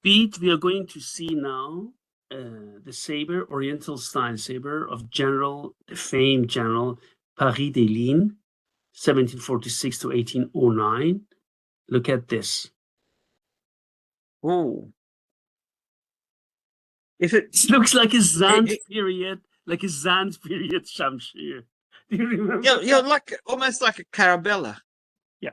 Beat, we are going to see now the saber, Oriental style saber of the famed general Paris des Lignes, 1746 to 1809. Look at this. Oh, if it looks like a Zand period, Shamshir. Do you remember? Yeah, like almost like a carabella. Yeah,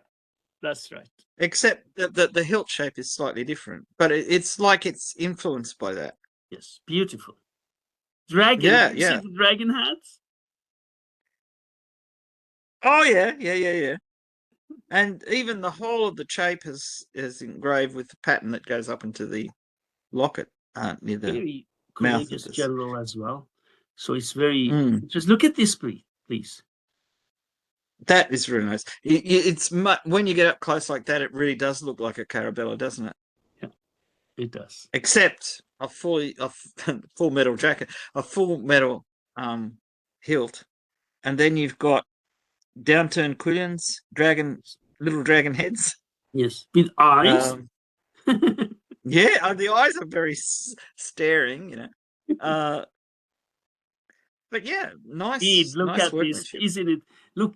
that's right. Except that the hilt shape is slightly different, but it's like it's influenced by that. Yes, beautiful. Dragon. Yeah, you see the dragon hats? Oh yeah. And even the whole of the shape is engraved with the pattern that goes up into the locket near the very mouth courageous of this. general as well. So it's very. Just look at this, please. That is really nice. It's when you get up close like that, it really does look like a carabella, doesn't it? Yeah, it does. Except a full metal jacket, a full metal hilt, and then you've got downturned quillions, little dragon heads. Yes, with eyes. Yeah, the eyes are very staring, you know. But yeah, nice. Look nice at this, isn't it? Look,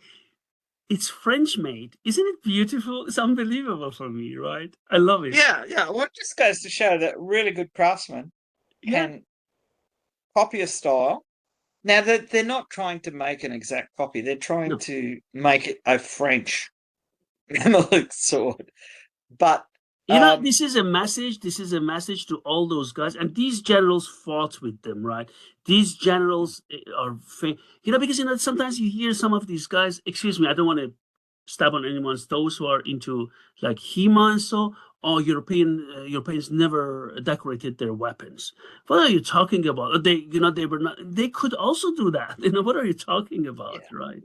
it's French made. Isn't it beautiful? It's unbelievable for me, right? I love it. Yeah. Well, it just goes to show that really good craftsmen can copy a style. Now, they're not trying to make an exact copy. They're trying to make it a French Mamluk sword. But this is a message. This is a message to all those guys. And these generals fought with them, right? These generals are, because, sometimes you hear some of these guys, excuse me, I don't want to step on anyone's toes who are into like HEMA and so, or Europeans never decorated their weapons. What are you talking about? They could also do that. What are you talking about, right?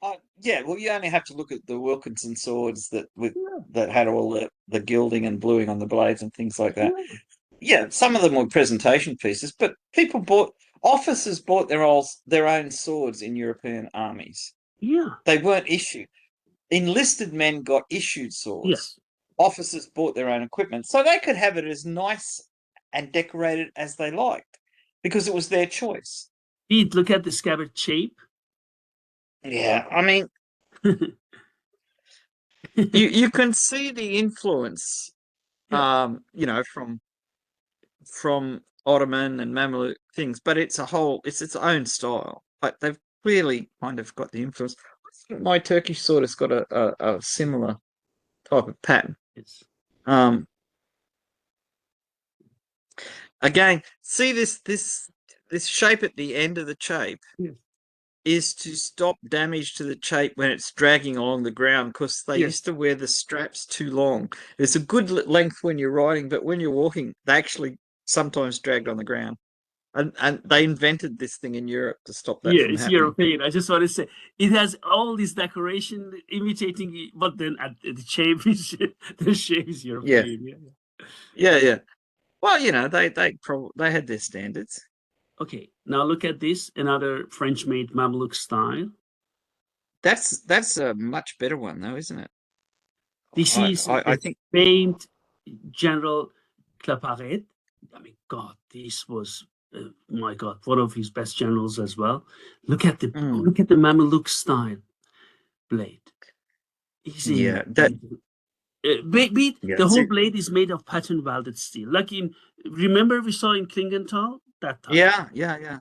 Well, you only have to look at the Wilkinson swords that had all the gilding and bluing on the blades and things like that. Yeah, some of them were presentation pieces, but officers bought their own swords in European armies. Yeah, they weren't issued. Enlisted men got issued swords. Yes, officers bought their own equipment, so they could have it as nice and decorated as they liked because it was their choice. Pete, look at the scabbard shape. Yeah, I mean, you can see the influence, from Ottoman and Mamluk things, but it's its own style. But they've clearly kind of got the influence. My Turkish sword has got a similar type of pattern. Yes. Again, see this shape at the end of the shape. Yes. Is to stop damage to the shape when it's dragging along the ground, because they used to wear the straps too long. It's a good length when you're riding, but when you're walking, they actually sometimes dragged on the ground. And they invented this thing in Europe to stop that from it's happening. European. I just want to say it has all this decoration imitating, but then the shape is European. Yeah. Well, they had their standards. Okay, now look at this, another French-made Mamluk style. That's a much better one, though, isn't it? This is I think famed General Claparède. I mean, God, this was my God, one of his best generals as well. Look at the Mamluk style blade. The whole blade is made of pattern welded steel. Like remember we saw in Klingenthal that time. Yeah.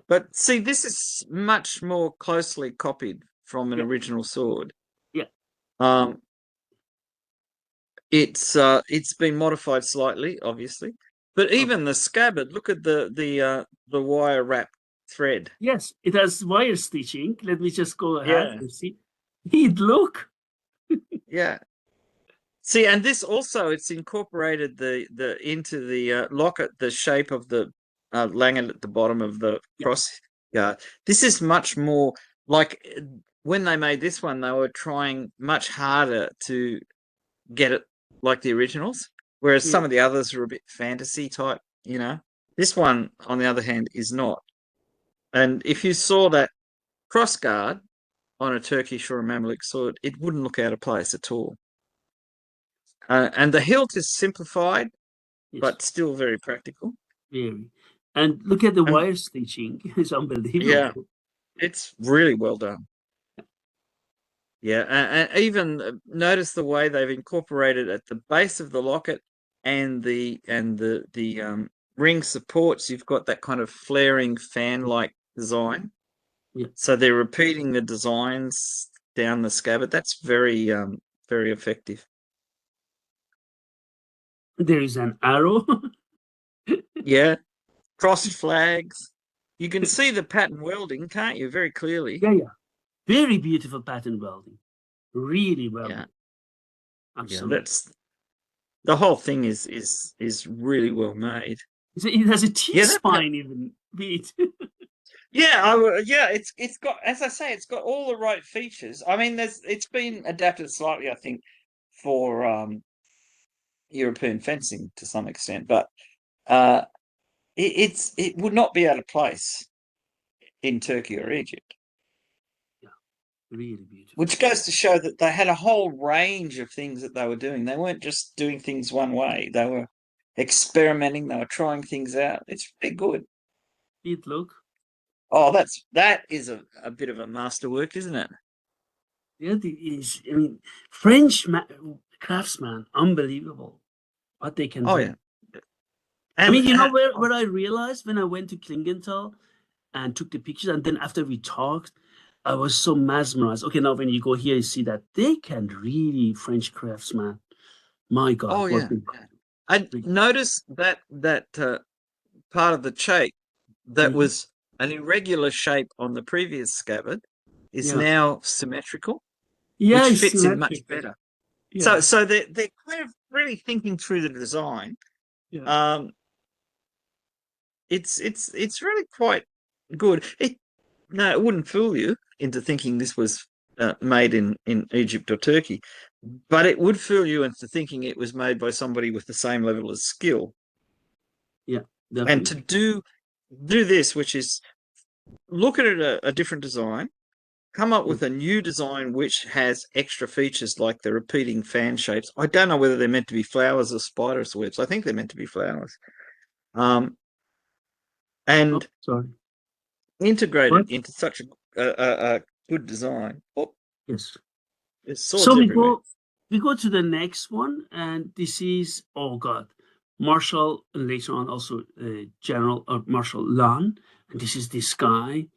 But see, this is much more closely copied from an original sword. Yeah. It's been modified slightly, obviously, but even the scabbard. Look at the wire wrap thread. Yes, it has wire stitching. Let me just go ahead and see. Look. Yeah. See, and this also, it's incorporated into the locket, the shape of the langan at the bottom of the cross. Yeah, this is much more like when they made this one, they were trying much harder to get it like the originals, whereas some of the others are a bit fantasy type. This one, on the other hand, is not. And if you saw that cross guard on a Turkish or a Mamluk sword, it wouldn't look out of place at all. And the hilt is simplified. Yes, but still very practical. very. And look at the And wire stitching; it's yeah, unbelievable. it's really well done. Yeah, and even notice the way they've incorporated at the base of the locket and the ring supports. You've got that kind of flaring fan-like design. Yeah, So they're repeating the designs down the scabbard. That's very effective. there is an arrow. Yeah, crossed flags. You can see the pattern welding, can't you? Very clearly. Yeah, yeah. Very beautiful pattern welding. Really well Yeah, done. yeah. Absolutely. That's the whole thing is really well made. It has a T Yeah, that spine even. Beat. yeah, yeah. It's got, as I say, it's got all the right features. I mean, it's been adapted slightly, I think, for European fencing to some extent, but uh, it would not be out of place in Turkey or Egypt, Yeah, really beautiful. which goes to show that they had a whole range of things that they were doing. They weren't just doing things one way. They were experimenting. They were trying things out. It's pretty good. Beat, look. Oh, that is a bit of a masterwork, isn't it? Yeah, it is. I mean, French craftsman, unbelievable what they can Oh do. yeah, I and mean, you know where I realized when I went to Klingenthal and took the pictures, and then after we talked, I was so mesmerized. Okay, now when you go here, you see that they can really French craftsman. My God, oh what yeah, they yeah. I really. noticed that part of the shape that Mhm. was an irregular shape on the previous scabbard is Yeah, now symmetrical, yeah, which it's fits in much symmetric. better. Yeah, So they're kind of really thinking through the design. yeah, Um, it's really quite good. No, it wouldn't fool you into thinking this was made in Egypt or Turkey, but it would fool you into thinking it was made by somebody with the same level of skill. yeah, And to definitely. do this, which is look at it a different design, come up Yeah. with a new design which has extra features like the repeating fan shapes. I don't know whether they're meant to be flowers or spiders' webs. I think they're meant to be flowers. Um, Oh, and sorry. integrate it What? into such a good design. Oh, Yes. there's So swords everywhere. we go to the next one, and this is, oh God, Marshal, and later on also General Marshal Lan, and this is this guy.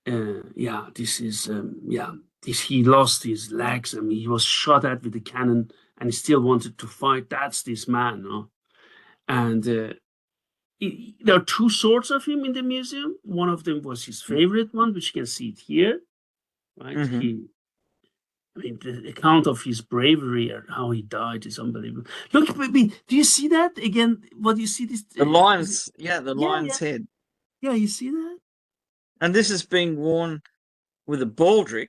Yeah, this is yeah. This he lost his legs. I mean, he was shot at with a cannon, and he still wanted to fight. That's this man, no? And there are two swords of him in the museum. One of them was his favorite one, which you can see it here, right? Mm-hmm. I mean, the account of his bravery and how he died is unbelievable. Look, baby, do you see that again? What you see this? The Is it, lion's, yeah, the yeah, lion's yeah, head. yeah. You see that? And this is being worn with a baldric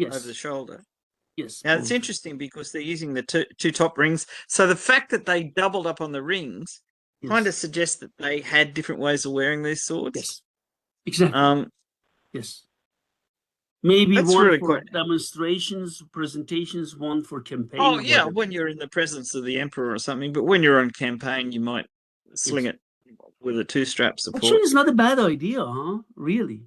over the Yes, shoulder. yes, Now it's boldly. interesting because they're using the two top rings. So the fact that they doubled up on the rings kind of Yes, suggests that they had different ways of wearing these swords. yes, exactly. Um, Yes, maybe that's one really for quite. demonstrations, presentations, one for Oh campaign, yeah, whatever. when you're in the presence of the emperor or something, but when you're on campaign, you might sling Yes, it with a two-strap actually, support. it's not a bad idea, huh? Really?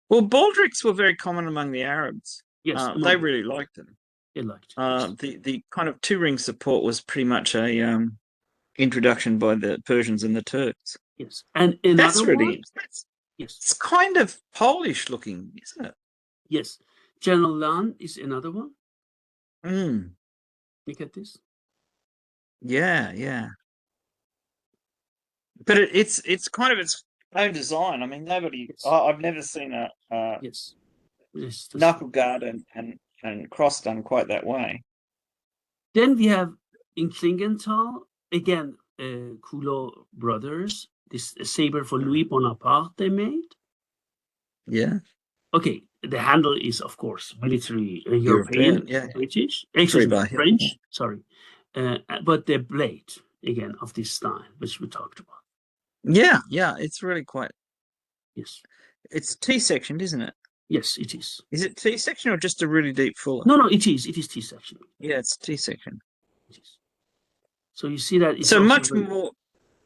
Well, baldrics were very common among the Arabs. Yes, They among them, really liked them. they liked. Yes, The kind of two-ring support was pretty much a introduction by the Persians and the Turks. yes, and another That's one. really Yes, it's kind of Polish looking, isn't it? yes. General Lan is another one. Mm, Look at this. yeah, yeah. But it's kind of its own design. I mean, Yes, I've never seen a yes, yes. That's right. knuckle guard and cross done quite that way. Then we have in Klingenthal again, Kulo brothers. This saber for Louis Bonaparte they made. Yeah, Okay, the handle is of course military European. European, Yeah, British, three excuse me, bar hilt. French. Sorry, but the blade again of this style, which we talked about. Yeah, yeah. It's really quite. Yes, It's T-sectioned, isn't it? yes, it is. Is it T-section or just a really deep fuller? No, no, it is. It is T section. Yeah, it's T-section. It is. So you see that it's So also much very, more,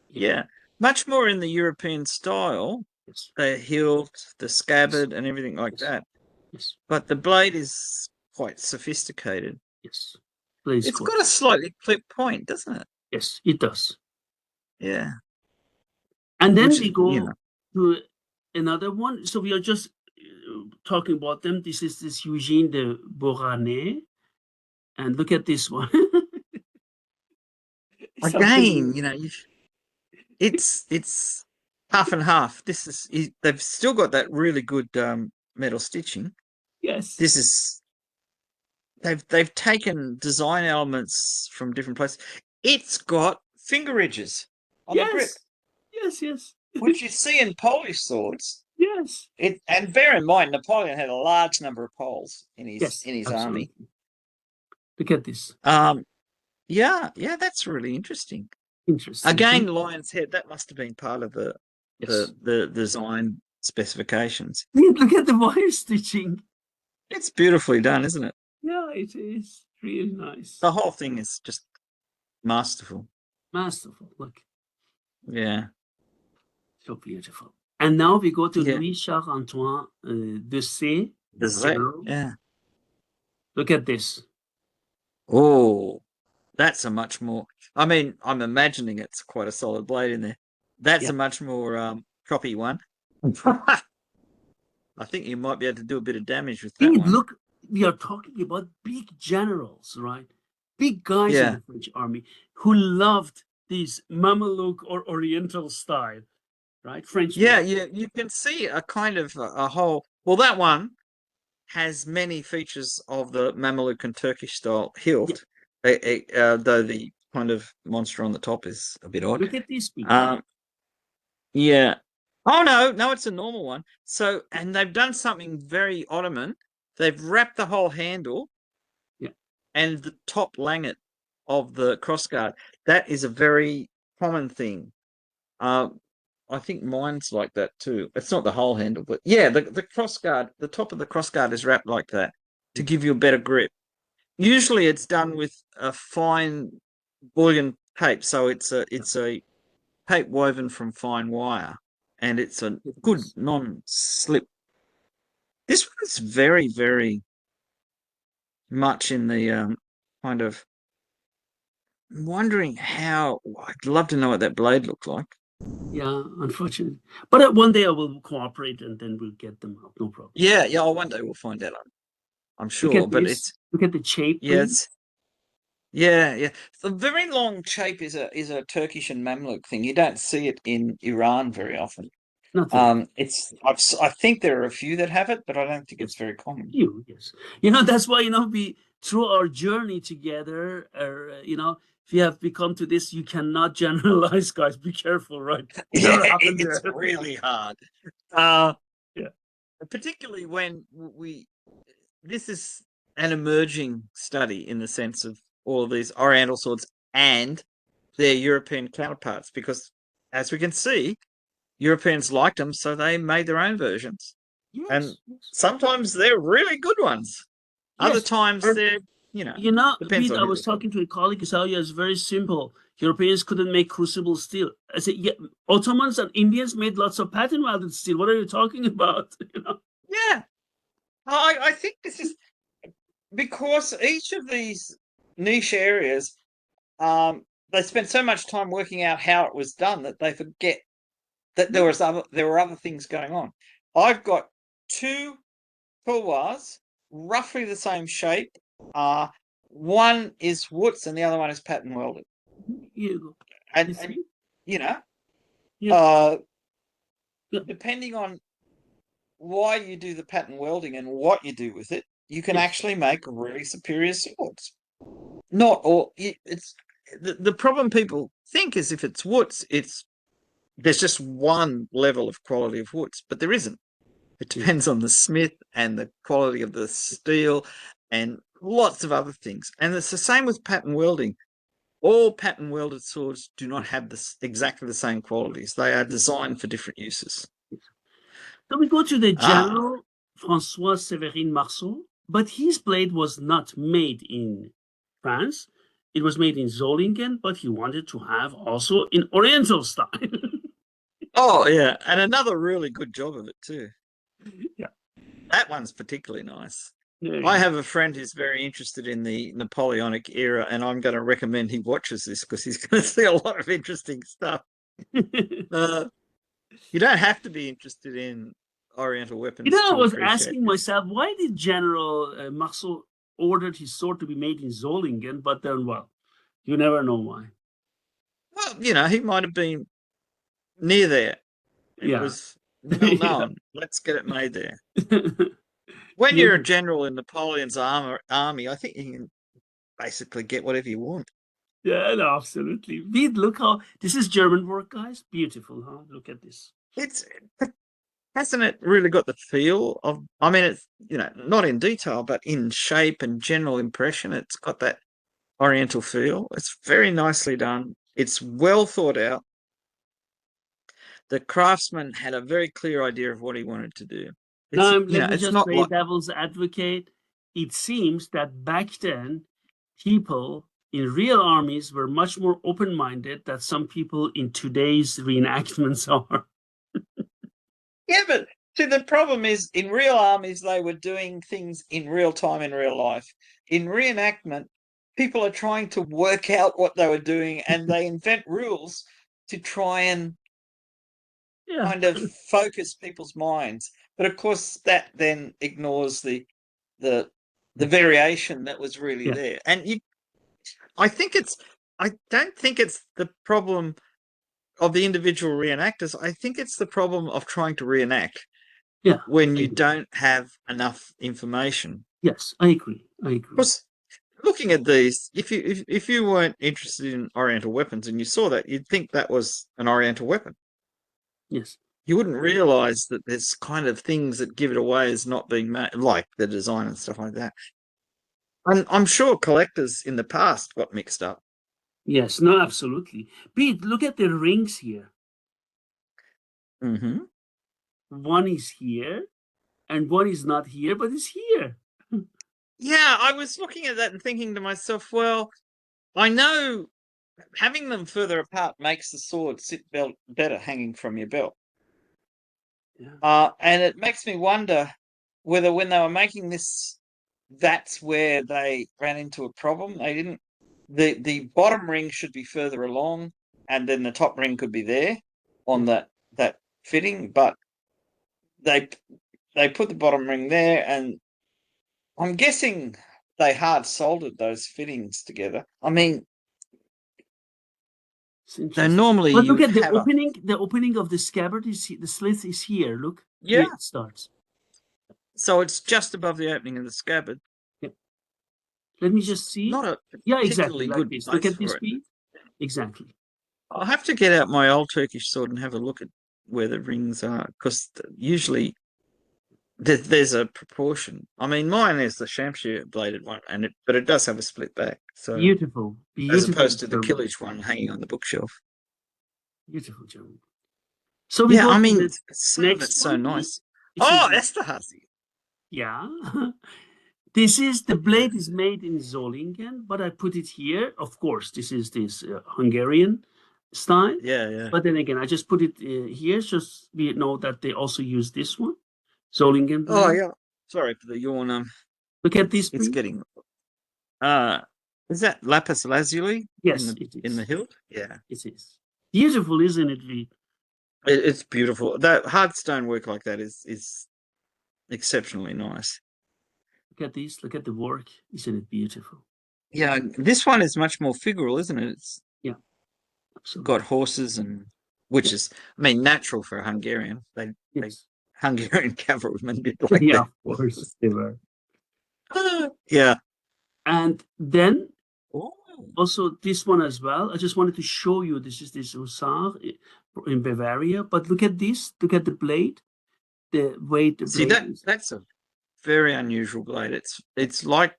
yeah, yeah, much more in the European style, yes, the hilt, the yes, scabbard, and everything like yes, that. yes, But the blade is quite sophisticated. yes. Plays It's court. got a slightly clipped point, doesn't it? Yes, it does. Yeah, And then which we is, go to another one. So we are just talking about them. This is this Eugene de Beauharnais. And look at this one. Something. again, it's half and half. They've still got that really good metal stitching. Yes. This is they've taken design elements from different places. It's got finger ridges on the grip, Yes. Yes. Yes. which you see in Polish swords. Yes. And bear in mind, Napoleon had a large number of Poles Yes. in his army. Absolutely. Look at this. Um, yeah, that's really interesting. Interesting. Huh? Again, lion's head. That must have been part of Yes. the design specifications. Look at the wire stitching. It's beautifully done, isn't it? Yeah, it is really nice. The whole thing is just masterful. Masterful. Look, Yeah, so beautiful. And now we go to yeah. Louis Charles Antoine de C. This is it. General. Yeah. Look at this. Oh, that's a much more. I mean, I'm imagining it's quite a solid blade in there. That's Yeah. a much more choppy one. I think you might be able to do a bit of damage with that one. Look, we are talking about big generals, right? Big guys in Yeah. the French army who loved these Mamluk or Oriental style, right? French. Yeah, you can see a kind of a whole. Well, that one has many features of the Mamluk and Turkish style Yeah. hilt, though the kind of monster on the top is a bit odd. Look at these people. Um, yeah. Oh no, it's a normal one. So, and they've done something very Ottoman. They've wrapped the whole handle Yeah. and the top langet of the crossguard. That is a very common thing. Uh, I think mine's like that too. It's not the whole handle, but yeah, the crossguard, the top of the crossguard is wrapped like that to give you a better grip. Usually, it's done with a fine bullion tape, so it's a tape woven from fine wire, and it's a good non-slip. This one's very, very much in the kind of wondering how. I'd love to know what that blade looked like. Yeah, unfortunately. But one day I will cooperate and then we'll get them out. No problem. Yeah. Oh, one day we'll find out. I'm Look sure, at but this. Look at the shape. yeah, yeah. The very long shape is a Turkish and Mamluk thing. You don't see it in Iran very often. Not very. I think there are a few that have it, but I don't think it's Yes. very common. Yes. That's why, we, through our journey together, if you have become to this, you cannot generalize, guys. Be careful, right? Yeah, Never happened it's there. really hard. Uh, Yeah. Particularly when this is an emerging study in the sense of all of these Oriental swords and their European counterparts, because as we can see, Europeans liked them, so they made their own versions. And Yes. Yes. sometimes they're really good ones. Other Yes. times And they're, depends Pete, on I who was they're from. talking to a colleague who said, yeah, it's very simple. Europeans couldn't make crucible steel. I said, yeah, Ottomans and Indians made lots of pattern welded steel. What are you talking about? Yeah. I think this is because each of these niche areas, they spend so much time working out how it was done that they forget that there were other things going on. I've got two couloirs, roughly the same shape. One is Woods and the other one is pattern welded. You, And see? you know, Yeah. depending on why you do the pattern welding and what you do with it, you can Yes. actually make really superior swords. Not all. It's the problem people think is if it's Woods, there's just one level of quality of Woods, but there isn't. It depends on the smith and the quality of the steel and lots of other things. And it's the same with pattern welding. All pattern welded swords do not have exactly the same qualities. They are designed for different uses. So we go to the Ah, general François Séverin Marceau, but his blade was not made in France. it was made in Solingen, but he wanted to have also in Oriental style. Oh, yeah. And another really good job of it, too. Yeah. That one's particularly nice. There I you have a friend who's very interested in the Napoleonic era, and I'm going to recommend he watches this because he's going to see a lot of interesting stuff. go. You don't have to be interested in Oriental You weapons know, I to was appreciate asking this. myself, why did General Marceau ordered his sword to be made in Solingen? But then, well, you never know why. Well, he might have been near there. It Yeah. was well known. Let's get it made there. When you're a Beautiful. general in Napoleon's army, I think you can basically get whatever you want. Yeah, no, absolutely. Look how this is German work, guys. Beautiful, huh? Look at this. It's Hasn't it really got the feel of, I mean, it's, not in detail, but in shape and general impression, it's got that Oriental feel. It's very nicely done. It's well thought out. The craftsman had a very clear idea of what he wanted to do. It's, Now, let me it's just not play like, devil's advocate. It seems that back then, people in real armies were much more open-minded than some people in today's reenactments are. yeah, but see, the problem is in real armies, they were doing things in real time, in real life. In reenactment, people are trying to work out what they were doing and they invent rules to try and Yeah. kind of focus people's minds. But of course, that then ignores the variation that was really Yeah. there. And I think I don't think it's the problem of the individual reenactors. I think it's the problem of trying to reenact Yeah. when you don't have enough information. Yes, I agree. I agree. Because looking at these, if you weren't interested in Oriental weapons and you saw that, you'd think that was an Oriental weapon. Yes. You wouldn't realize that there's kind of things that give it away as not being made, like the design and stuff like that. And I'm sure collectors in the past got mixed up. Yes. No, absolutely. Pete, look at the rings here. Mm-hmm. One is here and one is not here, but it's here. Yeah, I was looking at that and thinking to myself, well, I know having them further apart makes the sword sit better hanging from your belt. Yeah. And it makes me wonder whether when they were making this, that's where they ran into a problem. They didn't. The bottom ring should be further along, and then the top ring could be there on that fitting. But they put the bottom ring there, and I'm guessing they hard soldered those fittings together. I mean, It's now interesting. normally But look you'd at the have a opening. The opening of the scabbard is the slit is here. Look, yeah. here it starts. So it's just above the opening of the scabbard. Yeah. Let me just see. Not a Yeah, exactly particularly like good this. Look place at this for it. bead. Exactly. I'll have to get out my old Turkish sword and have a look at where the rings are, because usually there's a proportion. I mean, mine is the Shamshir bladed one, but it does have a split back. So Beautiful. as Beautiful opposed to the German. Killage one hanging on the bookshelf. Beautiful German. So we Yeah, go I to mean, the some of next it's so one, Pete. nice. This is Oh, Esterhazy. yeah. This is the Yeah. blade is made in Solingen, but I put it here. Of course, this is this Hungarian style. Yeah, yeah. But then again, I just put it here, just we know that they also use this one, Solingen Oh, blade. yeah. Sorry for the yawn. Look at this, It's please. getting. Uh, is that lapis lazuli Yes, it in the is. hilt? Yeah, It is. Beautiful, isn't it, Reed? it's beautiful. That hard stone work like that is exceptionally nice. Look at this. Look at the work. Isn't it beautiful? Yeah, this one is much more figural, isn't it? It's Yeah, got absolutely. horses which Yeah. is, I mean, natural for a Hungarian. They Yes. Hungarian cavalrymen did like Yeah, that. of course they were. Yeah. And then Oh. also this one as well. I just wanted to show you this is this Hussar in Bavaria. But look at this. Look at the blade. The weight the See, blade is. that's a very unusual blade. It's like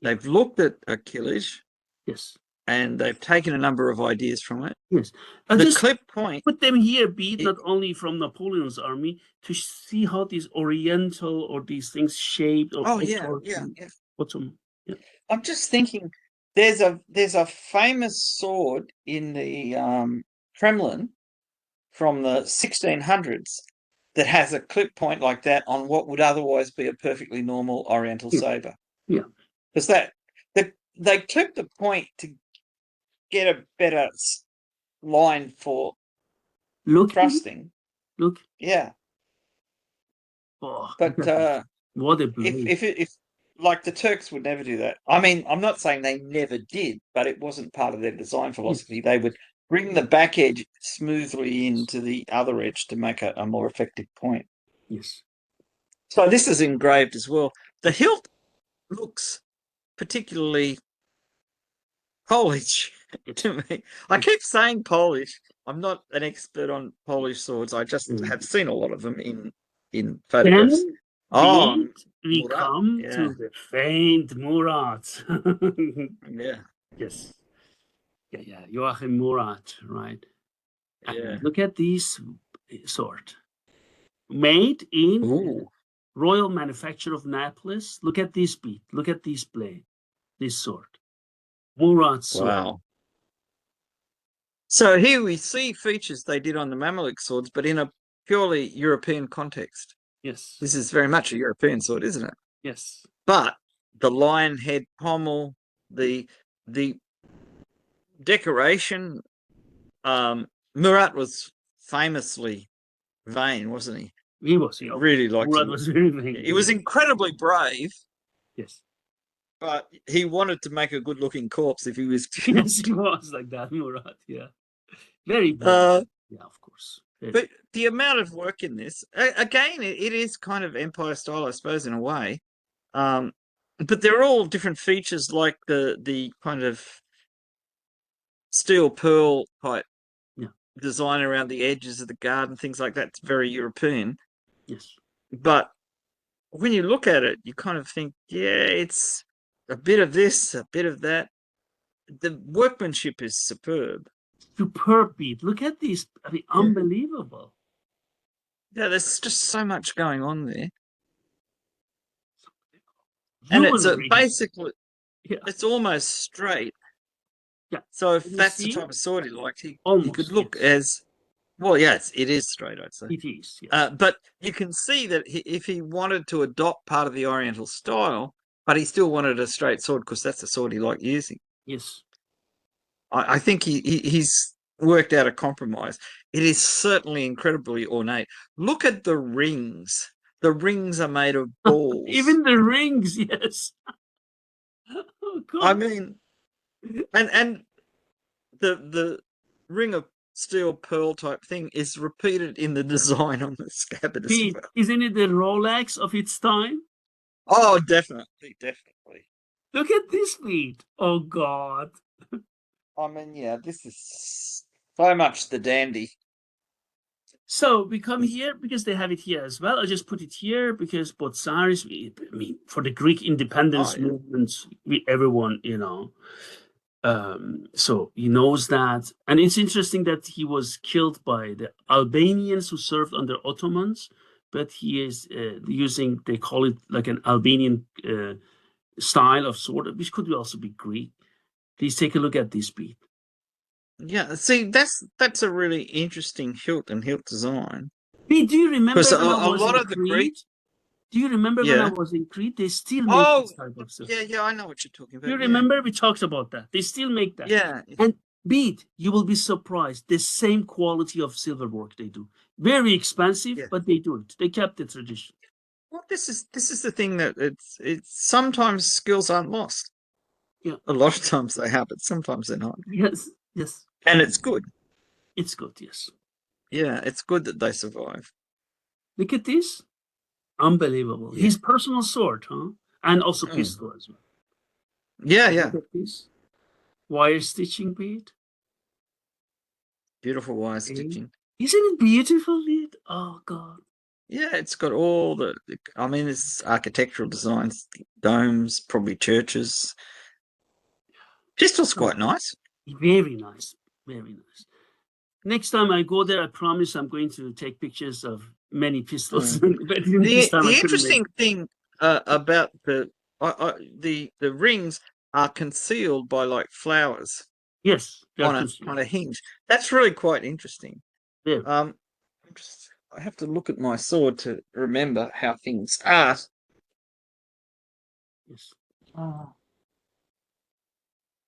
Yeah. they've looked at a Killage Yes. and they've taken a number of ideas from it. Yes. I The just clip point, put them here, Beat, it, not only from Napoleon's army, to see how these oriental or these things shaped or oh yeah, yeah, autumn. yeah. Autumn. Yeah. I'm just thinking there's a famous sword in the Kremlin from the 1600s that has a clip point like that on what would otherwise be a perfectly normal Oriental Yeah. saber. Yeah. Because they clip the point to get a better line for Look, Pete, thrusting. look. Yeah, Oh, look but at this. What a if blade. if like the Turks would never do that. I mean, I'm not saying they never did, but it wasn't part of their design Yes. philosophy. They would bring the back edge smoothly into the other edge to make a more effective point. Yes. So this is engraved as well. The hilt looks particularly Polish Yes. to me. I keep saying Polish. I'm not an expert on Polish swords. I just have seen a lot of them in photographs. Then, Oh, Pete, we Murat. come Yeah, to the famed Murat. yeah, Yes. Yeah, yeah. Joachim Murat, right? yeah. And look at this sword. Made in Ooh, Royal Manufacture of Naples. Look at this bead. Look at this blade. This sword. Murat sword. wow. So here we see features they did on the Mamluk swords, but in a purely European context. Yes. This is very much a European sword, isn't it? Yes. But the lion head pommel, the the decoration, Murat was famously vain, wasn't he? He was, He really liked Murat to. was very vain. He was incredibly brave, Yes. but he wanted to make a good-looking corpse if he was killed. Yes, he was like that, Murat. Yeah. Very bold. Uh, Yeah, of course. Very. but the amount of work in this, again, it is kind of Empire style, I suppose, in a way. Um, but they're all different features, like the kind of steel pearl type Yeah. design around the edges of the guard and things like that. It's very European. Yes. But when you look at it, you kind of think, yeah, it's a bit of this, a bit of that. The workmanship is superb. Superb beat. Look at this. I mean, Yeah. unbelievable. Yeah, there's just so much going on there. And it's Jewelry. basically, Yeah. it's almost straight. Yeah. So if You that's the see? type of sword he liked, he could Almost, look yes. as well. Yeah, it is straight, I'd say. It is, yes. But you can see that if he wanted to adopt part of the Oriental style, but he still wanted a straight sword because that's the sword he liked using. Yes. I think he's worked out a compromise. It is certainly incredibly ornate. Look at the rings. The rings are made of balls. Even the rings, yes. Oh I God. mean, and the ring of steel pearl type thing is repeated in the design on the scabbard as Pete, well. isn't it the Rolex of its time? Oh, definitely, definitely. Look at this, Pete. Oh God. I mean, yeah, this is so much the dandy. So we come here because they have it here as well. I just put it here because Botsaris, I mean, for the Greek independence Oh, yeah. movements, everyone, so he knows that. And it's interesting that he was killed by the Albanians who served under Ottomans, but he is using, they call it like an Albanian style of sword, which could also be Greek. Please take a look at this bead. Yeah, see, that's a really interesting hilt and hilt design. Pete, do you Because remember when I a was lot in of the Greek, Crete? Do you remember when I yeah. was in Crete? They still make Oh, this type of stuff. yeah, I know what you're talking You about. Yeah, remember we talked about that. They still make that. yeah. And bead, you will be surprised. The same quality of silver work they do. Very expensive, Yeah. but they do it. They kept the tradition. Well, this is the thing that it's sometimes skills aren't lost. Yeah. A lot of times they are, but sometimes they're not. Yes. Yes. And it's good. It's good. Yes. Yeah, it's good that they survive. Look at this. Unbelievable. Yeah. His personal sword, huh? And also Mm. pistol as well. Yeah, yeah. Look at this. Wire stitching bead. Beautiful wire Okay. stitching. Isn't it beautiful, bead? Oh God. Yeah, it's got all I mean, it's architectural designs, domes, probably churches. Pistol's quite nice. Very nice. Very nice. Next time I go there, I promise I'm going to take pictures of many pistols. But this time I The couldn't make interesting thing about the rings, are concealed by like flowers Yes, they are on a hinge. That's really quite interesting. yeah. I have to look at my sword to remember how things are. Yes.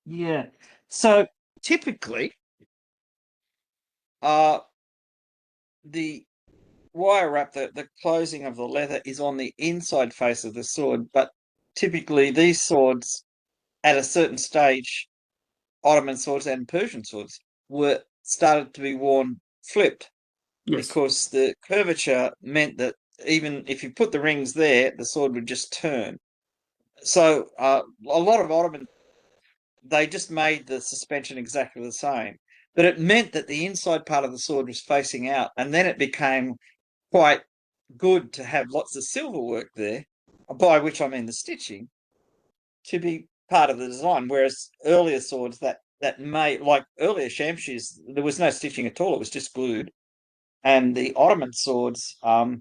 Yeah. So typically, uh, the wire wrap, the closing of the leather is on the inside face of the sword, but typically these swords at a certain stage, Ottoman swords and Persian swords, were started to be worn flipped Yes. because the curvature meant that even if you put the rings there, the sword would just turn. So a lot of Ottoman, they just made the suspension exactly the same. But it meant that the inside part of the sword was facing out, and then it became quite good to have lots of silver work there, by which I mean the stitching, to be part of the design. Whereas earlier swords that made, like earlier shamshirs, there was no stitching at all; it was just glued. And the Ottoman swords, I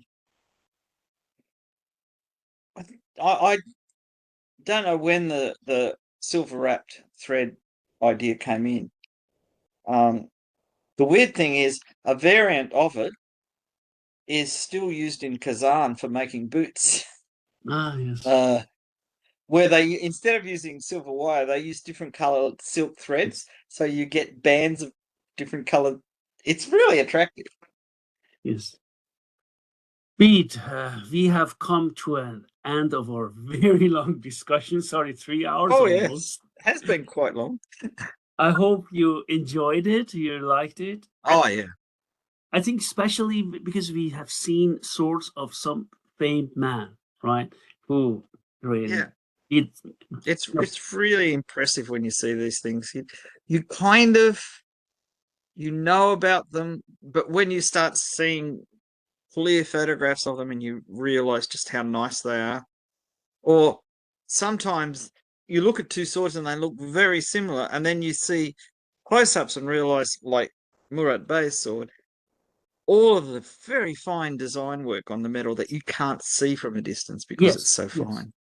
don't know when the silver wrapped thread idea came in. The weird thing is, a variant of it is still used in Kazan for making boots. Yes. Uh, where they, instead of using silver wire, they use different colored silk threads, so you get bands of different colored. It's really attractive. Yes. Pete, we have come to an end of our very long discussion. Sorry, 3 hours Oh yes, almost. it has been quite long. I hope you enjoyed it, you liked it. Oh yeah, I think especially because we have seen swords of some famed man, right? Who really yeah. it It's really impressive when you see these things. You kind of, you know about them, but when you start seeing clear photographs of them and you realize just how nice they are, or sometimes you look at two swords and they look very similar, and then you see close-ups and realize, like Murat Bey's sword, all of the very fine design work on the metal that you can't see from a distance because it's yes, so yes. fine.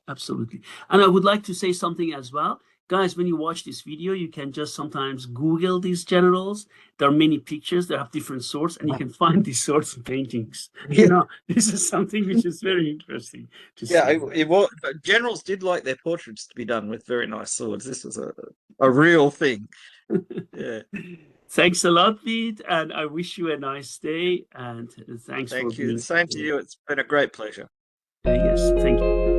Absolutely. And I would like to say something as well. Guys, when you watch this video, you can just sometimes Google these generals. There are many pictures that have different swords, and you can find these swords in paintings. You Yeah, know, this is something which is very interesting to yeah. see. It was, generals did like their portraits to be done with very nice swords. This was a real thing. Yeah. Thanks a lot, Pete, and I wish you a nice day. And thanks for Thank you. The being. same to you. It's been a great pleasure. Yes, thank you.